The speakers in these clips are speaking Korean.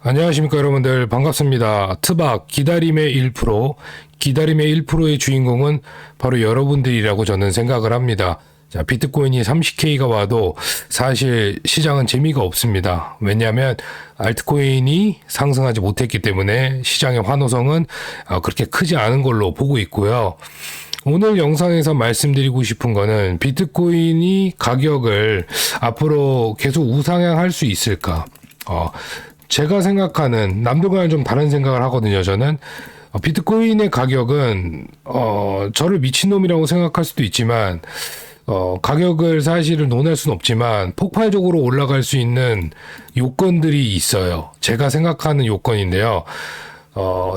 안녕하십니까 여러분들, 반갑습니다. 트박 기다림의 1%, 기다림의 1%의 주인공은 바로 여러분들이라고 저는 생각을 합니다. 자, 비트코인이 30K가 와도 사실 시장은 재미가 없습니다. 왜냐하면 알트코인이 상승하지 못했기 때문에 시장의 환호성은 그렇게 크지 않은 걸로 보고 있고요. 오늘 영상에서 말씀드리고 싶은 거는 비트코인이 가격을 앞으로 계속 우상향할 수 있을까? 제가 생각하는, 남들과는 좀 다른 생각을 하거든요. 저는 비트코인의 가격은 저를 미친놈이라고 생각할 수도 있지만 가격을 사실은 논할 수는 없지만 폭발적으로 올라갈 수 있는 요건들이 있어요. 제가 생각하는 요건인데요.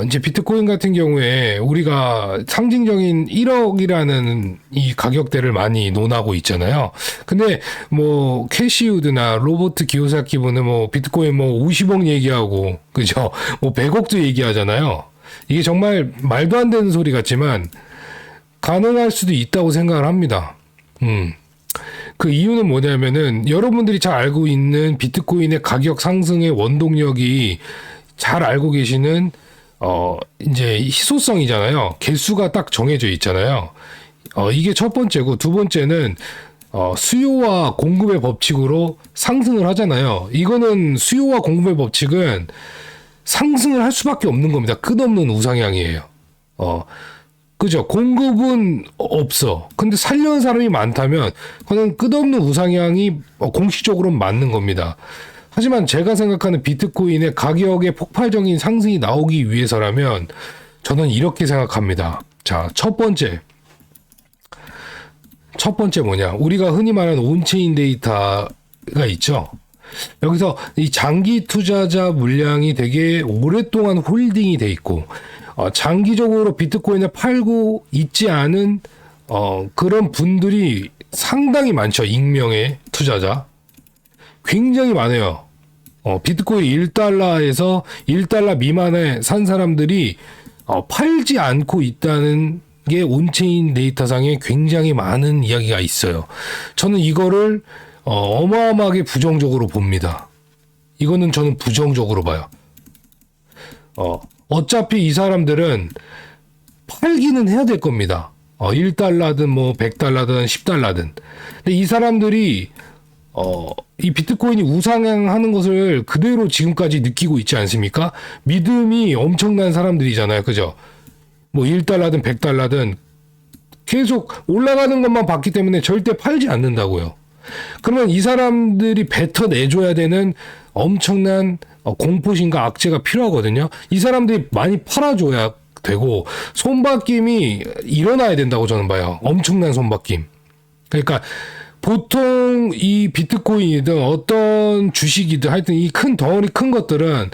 이제 비트코인 같은 경우에 우리가 상징적인 1억이라는 이 가격대를 많이 논하고 있잖아요. 근데 뭐 캐시우드나 로버트 기요사키분은 뭐 비트코인 뭐 50억 얘기하고, 그죠? 뭐 100억도 얘기하잖아요. 이게 정말 말도 안 되는 소리 같지만 가능할 수도 있다고 생각을 합니다. 그 이유는 뭐냐면은 여러분들이 잘 알고 있는 비트코인의 가격 상승의 원동력이 잘 알고 계시는 이제 희소성이잖아요. 개수가 딱 정해져 있잖아요. 이게 첫 번째고, 두 번째는 수요와 공급의 법칙으로 상승을 하잖아요. 이거는 수요와 공급의 법칙은 상승을 할 수밖에 없는 겁니다. 끝없는 우상향이에요. 그죠? 공급은 없어. 근데 살려는 사람이 많다면 그건 끝없는 우상향이 공식적으로 맞는 겁니다. 하지만 제가 생각하는 비트코인의 가격의 폭발적인 상승이 나오기 위해서라면 저는 이렇게 생각합니다. 자, 첫 번째 뭐냐? 우리가 흔히 말하는 온체인 데이터가 있죠. 여기서 이 장기 투자자 물량이 되게 오랫동안 홀딩이 돼 있고 장기적으로 비트코인을 팔고 있지 않은 그런 분들이 상당히 많죠. 익명의 투자자 굉장히 많아요. 비트코인 1달러에서 1달러 미만에 산 사람들이 팔지 않고 있다는 게 온체인 데이터상에 굉장히 많은 이야기가 있어요. 저는 이거를 어마어마하게 부정적으로 봅니다. 이거는 저는 부정적으로 봐요. 어차피 이 사람들은 팔기는 해야 될 겁니다. 1달러든 뭐 100달러든 10달러든. 근데 이 사람들이 이 비트코인이 우상향하는 것을 그대로 지금까지 느끼고 있지 않습니까? 믿음이 엄청난 사람들이잖아요. 그죠? 뭐 1달러든 100달러든 계속 올라가는 것만 봤기 때문에 절대 팔지 않는다고요. 그러면 이 사람들이 뱉어내줘야 되는 엄청난 공포심과 악재가 필요하거든요. 이 사람들이 많이 팔아줘야 되고 손바뀜이 일어나야 된다고 저는 봐요. 엄청난 손바뀜. 그러니까 보통 이 비트코인이든 어떤 주식이든 하여튼 이 큰 덩어리 큰 것들은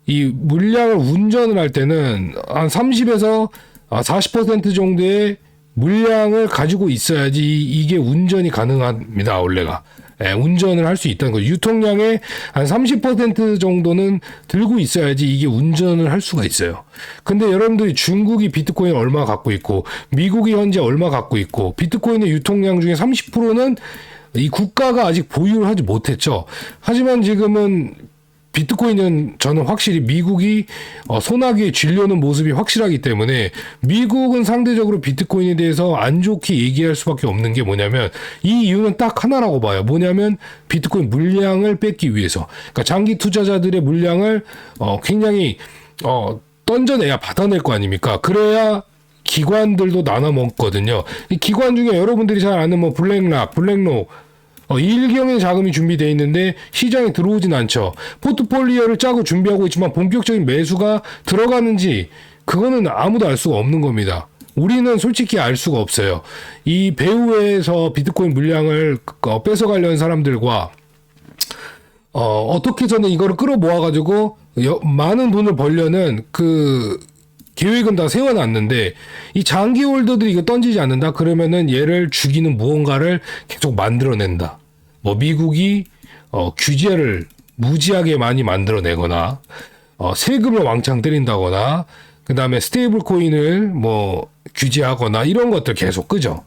이 물량을 운전을 할 때는 한 30에서 40% 정도의 물량을 가지고 있어야지 이게 운전이 가능합니다. 원래가. 운전을 할 수 있다는 거죠. 유통량의 한 30% 정도는 들고 있어야지 이게 운전을 할 수가 있어요. 근데 여러분들이 중국이 비트코인 얼마 갖고 있고 미국이 현재 얼마 갖고 있고 비트코인의 유통량 중에 30%는 이 국가가 아직 보유를 하지 못했죠. 하지만 지금은 비트코인은 저는 확실히 미국이 소나기에 쥐려는 모습이 확실하기 때문에 미국은 상대적으로 비트코인에 대해서 안 좋게 얘기할 수밖에 없는 게 뭐냐면 이 이유는 딱 하나라고 봐요. 뭐냐면 비트코인 물량을 뺏기 위해서. 그러니까 장기 투자자들의 물량을 굉장히 던져내야 받아낼 거 아닙니까? 그래야 기관들도 나눠 먹거든요. 이 기관 중에 여러분들이 잘 아는 뭐 블랙록 일경의 자금이 준비되어 있는데 시장에 들어오진 않죠. 포트폴리오를 짜고 준비하고 있지만 본격적인 매수가 들어가는지 그거는 아무도 알 수가 없는 겁니다. 우리는 솔직히 알 수가 없어요. 이 배후에서 비트코인 물량을 뺏어가려는 사람들과 어떻게 저는 이거를 끌어모아가지고 많은 돈을 벌려는 그 계획은 다 세워놨는데 이 장기 홀더들이 이거 던지지 않는다 그러면은 얘를 죽이는 무언가를 계속 만들어낸다. 뭐 미국이 규제를 무지하게 많이 만들어내거나 세금을 왕창 때린다거나 그 다음에 스테이블 코인을 뭐 규제하거나 이런 것들 계속, 그죠?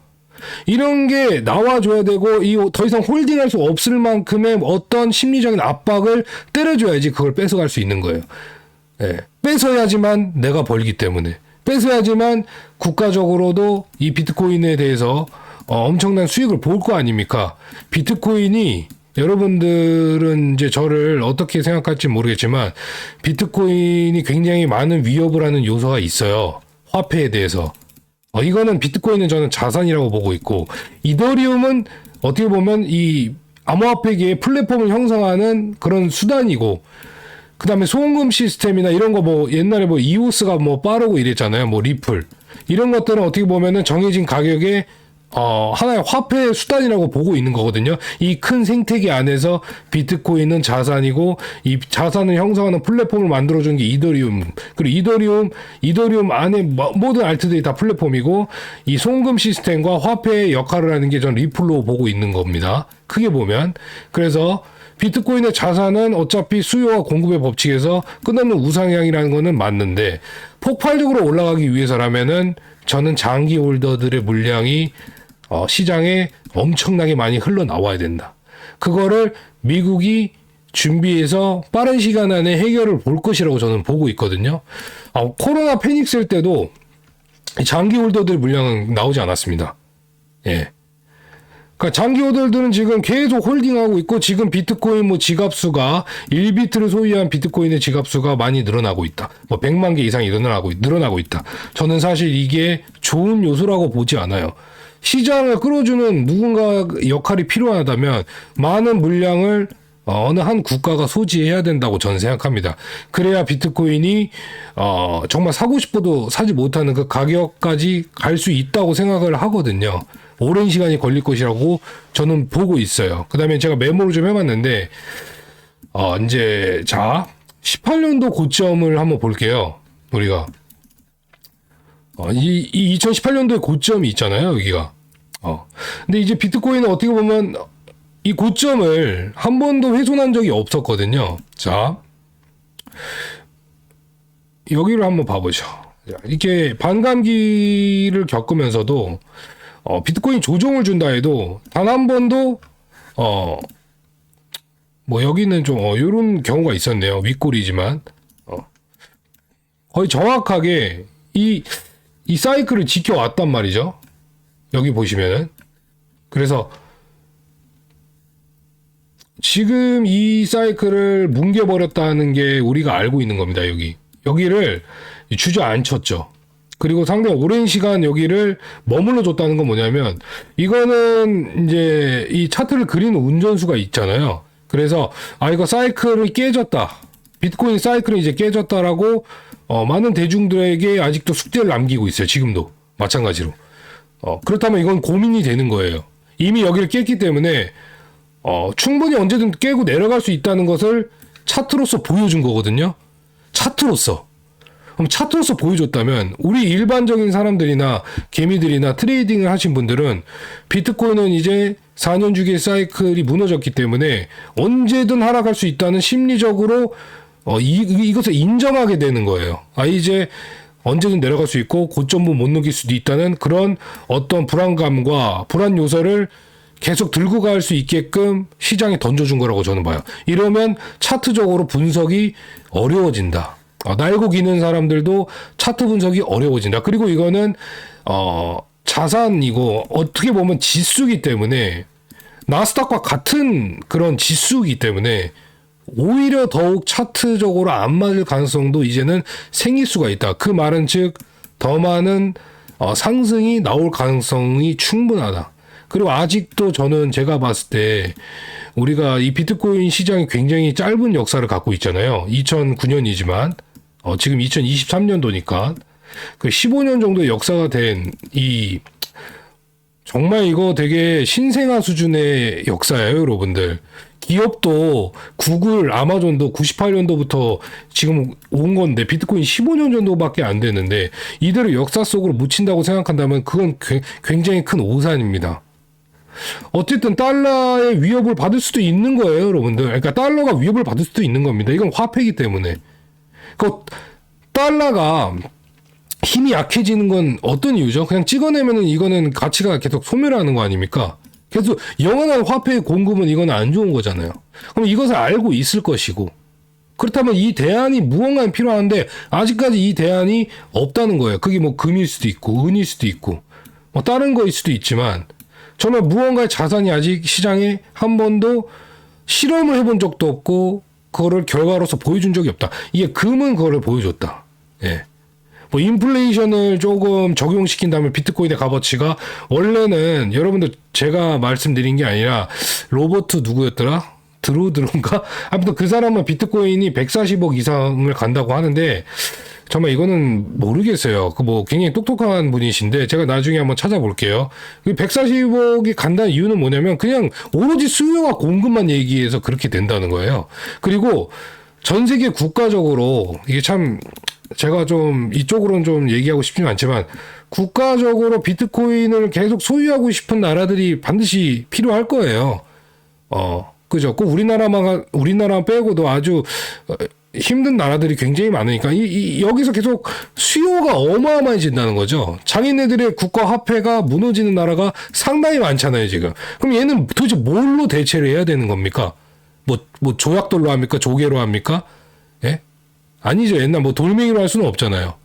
이런 게 나와줘야 되고 이 더 이상 홀딩할 수 없을 만큼의 어떤 심리적인 압박을 때려줘야지 그걸 뺏어갈 수 있는 거예요. 예. 뺏어야지만 내가 벌기 때문에 뺏어야지만 국가적으로도 이 비트코인에 대해서 엄청난 수익을 볼 거 아닙니까? 비트코인이 여러분들은 이제 저를 어떻게 생각할지 모르겠지만 비트코인이 굉장히 많은 위협을 하는 요소가 있어요. 화폐에 대해서. 이거는 비트코인은 저는 자산이라고 보고 있고 이더리움은 어떻게 보면 이 암호화폐계의 플랫폼을 형성하는 그런 수단이고 그 다음에 송금 시스템이나 이런 거 뭐 옛날에 뭐 이오스가 뭐 빠르고 이랬잖아요. 뭐 리플. 이런 것들은 어떻게 보면은 정해진 가격에 하나의 화폐의 수단이라고 보고 있는 거거든요. 이 큰 생태계 안에서 비트코인은 자산이고 이 자산을 형성하는 플랫폼을 만들어준 게 이더리움. 그리고 이더리움 안에 모든 알트들이 다 플랫폼이고 이 송금 시스템과 화폐의 역할을 하는 게 전 리플로 보고 있는 겁니다. 크게 보면. 그래서 비트코인의 자산은 어차피 수요와 공급의 법칙에서 끝없는 우상향이라는 거는 맞는데 폭발적으로 올라가기 위해서라면은 저는 장기 홀더들의 물량이 시장에 엄청나게 많이 흘러나와야 된다. 그거를 미국이 준비해서 빠른 시간 안에 해결을 볼 것이라고 저는 보고 있거든요. 코로나 패닉 쓸 때도 장기 홀더들의 물량은 나오지 않았습니다. 예. 그러니까 장기 홀더들은 지금 계속 홀딩하고 있고 지금 비트코인 뭐 지갑수가 1비트를 소유한 비트코인의 지갑수가 많이 늘어나고 있다. 뭐 100만 개 이상이 늘어나고 있다. 저는 사실 이게 좋은 요소라고 보지 않아요. 시장을 끌어주는 누군가 역할이 필요하다면 많은 물량을 어느 한 국가가 소지해야 된다고 저는 생각합니다. 그래야 비트코인이 정말 사고 싶어도 사지 못하는 그 가격까지 갈 수 있다고 생각을 하거든요. 오랜 시간이 걸릴 것이라고 저는 보고 있어요. 그 다음에 제가 메모를 좀 해봤는데, 이제, 자, 18년도 고점을 한번 볼게요. 우리가. 이 2018년도에 고점이 있잖아요, 여기가. 근데 이제 비트코인은 어떻게 보면 이 고점을 한 번도 훼손한 적이 없었거든요. 자, 여기를 한번 봐보죠. 이렇게 반감기를 겪으면서도 비트코인 조정을 준다 해도 단 한 번도 뭐 여기는 좀 이런 경우가 있었네요. 윗골이지만 거의 정확하게 이 사이클을 지켜왔단 말이죠. 여기 보시면은 그래서 지금 이 사이클을 뭉개버렸다는 게 우리가 알고 있는 겁니다. 여기를 주저앉혔죠. 그리고 상당히 오랜 시간 여기를 머물러 줬다는 건 뭐냐면 이거는 이제 이 차트를 그리는 운전수가 있잖아요. 그래서 이거 사이클이 깨졌다. 비트코인 사이클이 이제 깨졌다라고 많은 대중들에게 아직도 숙제를 남기고 있어요. 지금도 마찬가지로. 그렇다면 이건 고민이 되는 거예요. 이미 여기를 깼기 때문에 충분히 언제든 깨고 내려갈 수 있다는 것을 차트로서 보여준 거거든요. 차트로서. 그럼 차트로서 보여줬다면 우리 일반적인 사람들이나 개미들이나 트레이딩을 하신 분들은 비트코인은 이제 4년 주기의 사이클이 무너졌기 때문에 언제든 하락할 수 있다는 심리적으로 이것을 인정하게 되는 거예요. 이제 언제든 내려갈 수 있고 고점도 못 넘길 수도 있다는 그런 어떤 불안감과 불안 요소를 계속 들고 갈 수 있게끔 시장에 던져준 거라고 저는 봐요. 이러면 차트적으로 분석이 어려워진다. 날고 기는 사람들도 차트 분석이 어려워진다. 그리고 이거는 자산이고 어떻게 보면 지수이기 때문에 나스닥과 같은 그런 지수이기 때문에 오히려 더욱 차트적으로 안 맞을 가능성도 이제는 생길 수가 있다. 그 말은 즉 더 많은 상승이 나올 가능성이 충분하다. 그리고 아직도 저는 제가 봤을 때 우리가 이 비트코인 시장이 굉장히 짧은 역사를 갖고 있잖아요. 2009년이지만 지금 2023년도니까 그 15년 정도의 역사가 된 이 정말 이거 되게 신생아 수준의 역사예요, 여러분들. 기업도 구글, 아마존도 98년도부터 지금 온 건데 비트코인 15년 정도밖에 안 되는데 이대로 역사 속으로 묻힌다고 생각한다면 그건 굉장히 큰 오산입니다. 어쨌든 달러의 위협을 받을 수도 있는 거예요, 여러분들. 그러니까 달러가 위협을 받을 수도 있는 겁니다. 이건 화폐이기 때문에. 그 달러가 힘이 약해지는 건 어떤 이유죠? 그냥 찍어내면은 이거는 가치가 계속 소멸하는 거 아닙니까? 계속 영원한 화폐의 공급은 이건 안 좋은 거잖아요. 그럼 이것을 알고 있을 것이고, 그렇다면 이 대안이 무언가 필요한데 아직까지 이 대안이 없다는 거예요. 그게 뭐 금일 수도 있고 은일 수도 있고 뭐 다른 거일 수도 있지만 정말 무언가의 자산이 아직 시장에 한 번도 실험을 해본 적도 없고 그거를 결과로서 보여준 적이 없다. 이게 금은 그거를 보여줬다. 예. 뭐 인플레이션을 조금 적용시킨다면 비트코인의 값어치가 원래는 여러분들 제가 말씀드린 게 아니라 로버트 누구였더라? 드로드론가? 아무튼 그 사람은 비트코인이 140억 이상을 간다고 하는데 정말 이거는 모르겠어요. 그 뭐 굉장히 똑똑한 분이신데 제가 나중에 한번 찾아볼게요. 140억이 간다는 이유는 뭐냐면 그냥 오로지 수요와 공급만 얘기해서 그렇게 된다는 거예요. 그리고 전 세계 국가적으로 이게 참 제가 좀 이쪽으로는 좀 얘기하고 싶지는 않지만 국가적으로 비트코인을 계속 소유하고 싶은 나라들이 반드시 필요할 거예요. 그죠? 꼭 우리나라 빼고도 아주 힘든 나라들이 굉장히 많으니까 여기서 계속 수요가 어마어마해진다는 거죠. 자기네들의 국가 화폐가 무너지는 나라가 상당히 많잖아요, 지금. 그럼 얘는 도대체 뭘로 대체를 해야 되는 겁니까? 뭐 조약돌로 합니까? 조개로 합니까? 예? 아니죠. 옛날 뭐 돌멩이로 할 수는 없잖아요.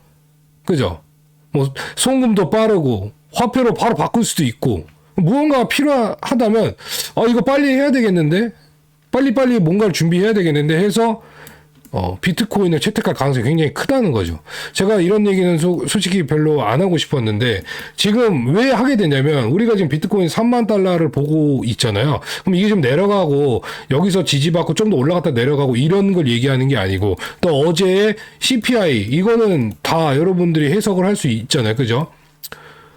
그죠? 뭐 송금도 빠르고 화폐로 바로 바꿀 수도 있고 무언가 필요하다면 이거 빨리 해야 되겠는데 빨리빨리 뭔가를 준비해야 되겠는데 해서 비트코인을 채택할 가능성이 굉장히 크다는 거죠. 제가 이런 얘기는 솔직히 별로 안 하고 싶었는데 지금 왜 하게 되냐면 우리가 지금 비트코인 3만 달러를 보고 있잖아요. 그럼 이게 좀 내려가고 여기서 지지받고 좀 더 올라갔다 내려가고 이런 걸 얘기하는 게 아니고 또 어제의 CPI 이거는 다 여러분들이 해석을 할 수 있잖아요. 그죠?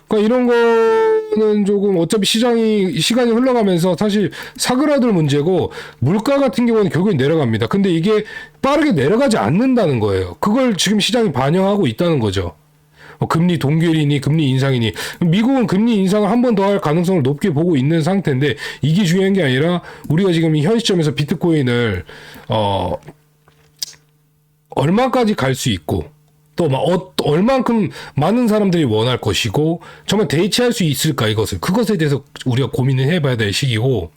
그러니까 이런 거는 조금 어차피 시간이 흘러가면서 사실 사그라들 문제고 물가 같은 경우는 결국엔 내려갑니다. 근데 이게 빠르게 내려가지 않는다는 거예요. 그걸 지금 시장이 반영하고 있다는 거죠. 금리 동결이니 금리 인상이니 미국은 금리 인상을 한 번 더 할 가능성을 높게 보고 있는 상태인데 이게 중요한 게 아니라 우리가 지금 현 시점에서 비트코인을 얼마까지 갈 수 있고 또 얼만큼 많은 사람들이 원할 것이고 정말 대체할 수 있을까 그것에 대해서 우리가 고민을 해봐야 될 시기고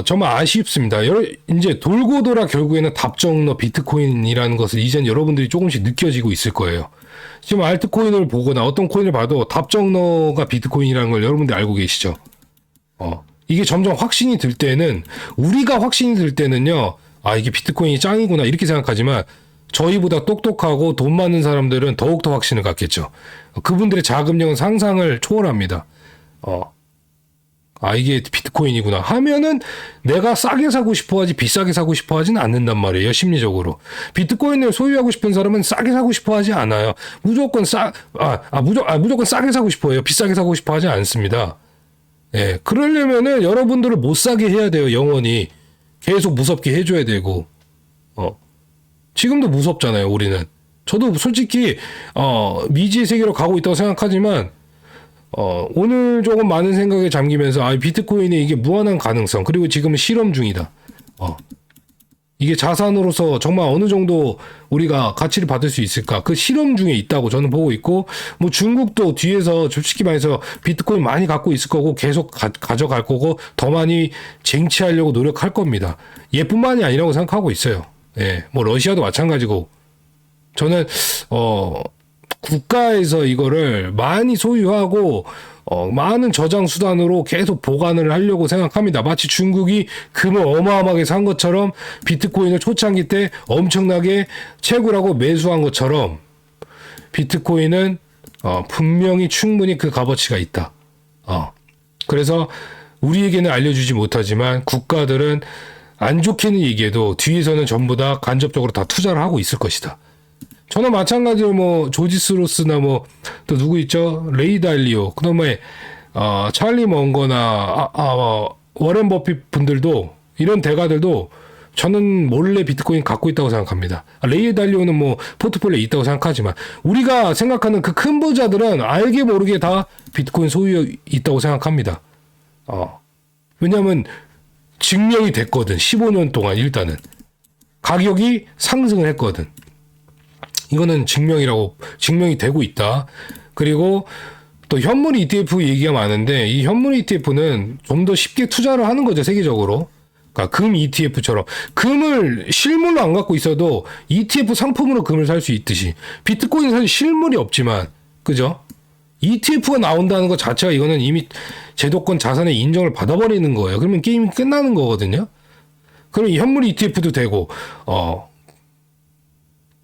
정말 아쉽습니다. 이제 돌고 돌아 결국에는 답정너 비트코인이라는 것을 이젠 여러분들이 조금씩 느껴지고 있을 거예요. 지금 알트코인을 보거나 어떤 코인을 봐도 답정너가 비트코인이라는 걸 여러분들이 알고 계시죠? 이게 점점 확신이 들 때는 우리가 확신이 들 때는요. 이게 비트코인이 짱이구나 이렇게 생각하지만 저희보다 똑똑하고 돈 많은 사람들은 더욱더 확신을 갖겠죠. 그분들의 자금력은 상상을 초월합니다. 이게 비트코인이구나 하면은 내가 싸게 사고 싶어 하지 비싸게 사고 싶어 하지는 않는단 말이에요. 심리적으로. 비트코인을 소유하고 싶은 사람은 싸게 사고 싶어 하지 않아요. 무조건 무조건 싸게 사고 싶어 해요. 비싸게 사고 싶어 하지 않습니다. 예. 그러려면은 여러분들을 못 사게 해야 돼요. 영원히. 계속 무섭게 해줘야 되고. 지금도 무섭잖아요, 우리는. 저도 솔직히, 미지의 세계로 가고 있다고 생각하지만, 오늘 조금 많은 생각에 잠기면서, 비트코인의 이게 무한한 가능성, 그리고 지금은 실험 중이다. 이게 자산으로서 정말 어느 정도 우리가 가치를 받을 수 있을까? 그 실험 중에 있다고 저는 보고 있고, 뭐 중국도 뒤에서 솔직히 말해서 비트코인 많이 갖고 있을 거고, 계속 가져갈 거고, 더 많이 쟁취하려고 노력할 겁니다. 얘뿐만이 아니라고 생각하고 있어요. 예, 뭐 러시아도 마찬가지고 저는 국가에서 이거를 많이 소유하고 많은 저장 수단으로 계속 보관을 하려고 생각합니다. 마치 중국이 금을 어마어마하게 산 것처럼 비트코인을 초창기 때 엄청나게 채굴하고 매수한 것처럼 비트코인은 분명히 충분히 그 값어치가 있다. 그래서 우리에게는 알려주지 못하지만 국가들은 안 좋게는 얘기해도 뒤에서는 전부 다 간접적으로 다 투자를 하고 있을 것이다. 저는 마찬가지로 뭐 조지 스로스나 뭐 또 누구 있죠? 레이 달리오, 그다음에 찰리 먼거나 워렌 버핏 분들도 이런 대가들도 저는 몰래 비트코인 갖고 있다고 생각합니다. 레이 달리오는 뭐 포트폴리오에 있다고 생각하지만 우리가 생각하는 그 큰 부자들은 알게 모르게 다 비트코인 소유에 있다고 생각합니다. 왜냐하면 증명이 됐거든. 15년 동안 일단은 가격이 상승을 했거든. 이거는 증명이 되고 있다. 그리고 또 현물 ETF 얘기가 많은데 이 현물 ETF는 좀 더 쉽게 투자를 하는 거죠, 세계적으로. 그러니까 금 ETF처럼 금을 실물로 안 갖고 있어도 ETF 상품으로 금을 살 수 있듯이 비트코인은 사실 실물이 없지만 그죠? ETF가 나온다는 것 자체가 이거는 이미 제도권 자산의 인정을 받아버리는 거예요. 그러면 게임이 끝나는 거거든요. 그럼 이 현물 ETF도 되고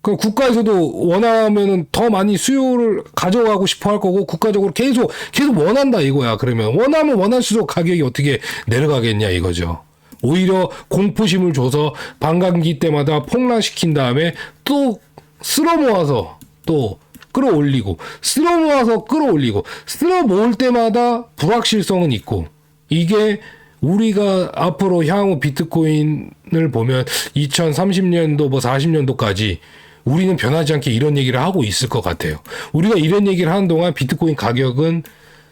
그 국가에서도 원하면은 더 많이 수요를 가져가고 싶어 할 거고 국가적으로 계속 원한다 이거야. 그러면 원하면 원할수록 가격이 어떻게 내려가겠냐 이거죠. 오히려 공포심을 줘서 반감기 때마다 폭락시킨 다음에 또 쓸어 모아서 또 끌어올리고 쓸어 모아서 끌어올리고 쓸어 모을 때마다 불확실성은 있고 이게 우리가 앞으로 향후 비트코인을 보면 2030년도 뭐 40년도까지 우리는 변하지 않게 이런 얘기를 하고 있을 것 같아요. 우리가 이런 얘기를 하는 동안 비트코인 가격은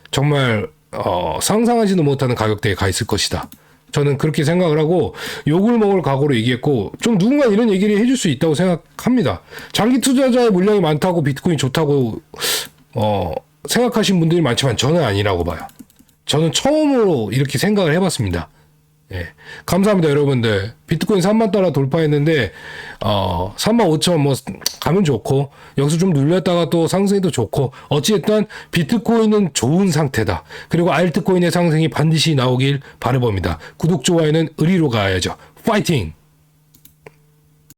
정말 상상하지도 못하는 가격대에 가 있을 것이다. 저는 그렇게 생각을 하고 욕을 먹을 각오로 얘기했고 좀 누군가 이런 얘기를 해줄 수 있다고 생각합니다. 장기 투자자의 물량이 많다고 비트코인 좋다고 생각하신 분들이 많지만 저는 아니라고 봐요. 저는 처음으로 이렇게 생각을 해봤습니다. 예. 감사합니다, 여러분들. 비트코인 3만 달러 돌파했는데, 3만 5천 뭐, 가면 좋고, 여기서 좀 눌렸다가 또 상승해도 좋고, 어찌됐든 비트코인은 좋은 상태다. 그리고 알트코인의 상승이 반드시 나오길 바라봅니다. 구독, 좋아요는 의리로 가야죠. 파이팅!